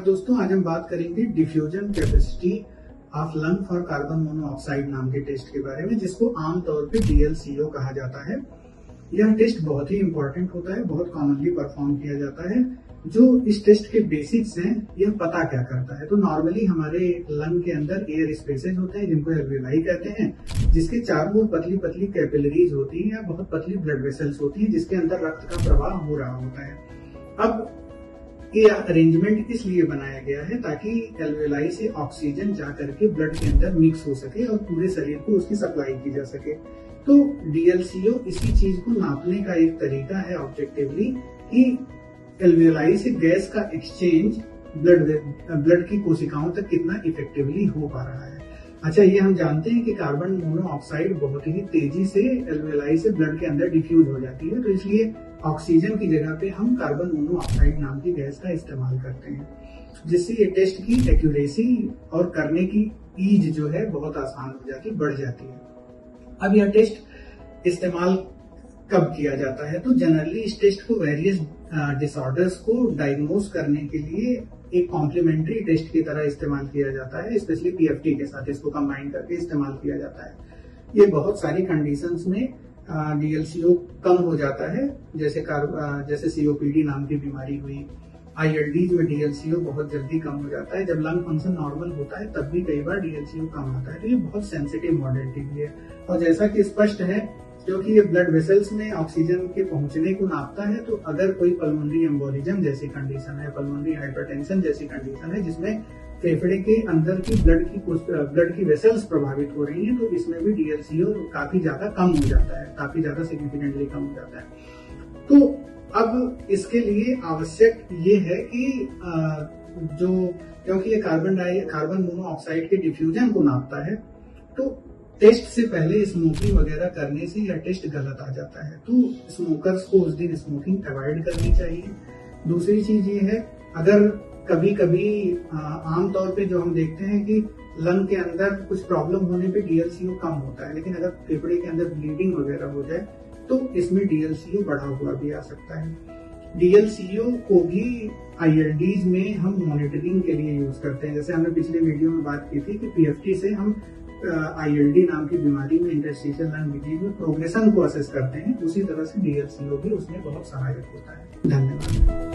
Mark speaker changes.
Speaker 1: दोस्तों, आज हम बात करेंगे diffusion capacity of lung for carbon monoxide नाम के टेस्ट के बारे में, जिसको आमतौर पे DLCO कहा जाता है। यह टेस्ट बहुत ही इंपॉर्टेंट होता है, बहुत कॉमनली परफॉर्म किया जाता है। जो इस टेस्ट के बेसिक्स हैं, यह पता क्या करता है। तो नॉर्मली हमारे लंग के अंदर एयर स्पेसेज होते हैं जिनको एल्वियोलाई कहते हैं, जिसके चारों ओर पतली पतली कैपिलरीज होती हैं या बहुत पतली ब्लड वेसल्स होती हैं जिसके अंदर रक्त का प्रवाह हो रहा होता है। अब ये अरेंजमेंट इसलिए बनाया गया है ताकि एल्वियोलाई से ऑक्सीजन जाकर के ब्लड के अंदर मिक्स हो सके और पूरे शरीर को उसकी सप्लाई की जा सके। तो DLCO इसी चीज को नापने का एक तरीका है ऑब्जेक्टिवली कि एल्वियोलाई से गैस का एक्सचेंज ब्लड की कोशिकाओं तक कितना इफेक्टिवली हो पा रहा है। अच्छा, ये हम जानते हैं कि कार्बन मोनोऑक्साइड बहुत ही तेजी से एल्वियोलाई से ब्लड के अंदर डिफ्यूज हो जाती है, तो इसलिए ऑक्सीजन की जगह पे हम कार्बन मोनोऑक्साइड नाम की गैस का इस्तेमाल करते हैं, जिससे ये टेस्ट की एक्यूरेसी और करने की ईज जो है बहुत आसान हो जाती, बढ़ जाती है। अब यह टेस्ट इस्तेमाल कब किया जाता है? तो जनरली इस टेस्ट को वेरियस डिसऑर्डर्स को डायग्नोज करने के लिए एक कॉम्प्लीमेंट्री टेस्ट की तरह इस्तेमाल किया जाता है, स्पेशली PFT के साथ इसको कंबाइन करके इस्तेमाल किया जाता है। ये बहुत सारी कंडीशंस में DLCO कम हो जाता है, जैसे COPD नाम की बीमारी हुई। ILD में DLCO बहुत जल्दी कम हो जाता है। जब लंग फंक्शन नॉर्मल होता है तब भी कई बार DLCO कम आता है। तो ये बहुत सेंसिटिव मॉडलिटी भी है, और जैसा कि स्पष्ट है क्योंकि ये ब्लड वेसल्स में ऑक्सीजन के पहुंचने को नापता है, तो अगर कोई पल्मोनरी एम्बोलिज्म जैसी कंडीशन है, पल्मोनरी हाइपरटेंशन जैसी कंडीशन है जिसमें फेफड़े के अंदर की ब्लड की वेसल्स प्रभावित हो रही हैं, तो इसमें भी DLCO काफी ज्यादा कम हो जाता है, काफी ज्यादा सिग्निफिकेंटली कम हो जाता है। तो अब इसके लिए आवश्यक ये है कि क्योंकि ये कार्बन मोनोऑक्साइड के डिफ्यूजन को नापता है, तो टेस्ट से पहले स्मोकिंग वगैरह करने से यह टेस्ट गलत आ जाता है। तो स्मोकर्स को उस दिन स्मोकिंग अवॉइड करनी चाहिए। दूसरी चीज ये है, अगर कभी कभी आमतौर पे जो हम देखते हैं कि लंग के अंदर कुछ प्रॉब्लम होने पे DLCO कम होता है, लेकिन अगर फेफड़े के अंदर ब्लीडिंग वगैरह हो जाए तो इसमें DLCO बढ़ा हुआ भी आ सकता है। DLCO को भी ILDs में हम मॉनिटरिंग के लिए यूज करते हैं। जैसे हमने पिछले वीडियो में बात की थी कि PFT से हम ILD नाम की बीमारी में, इंटरस्टिशियल लंग डिजीज में प्रोग्रेशन को असेस करते हैं, उसी तरह से DLCO भी उसमें बहुत सहायक होता है। धन्यवाद।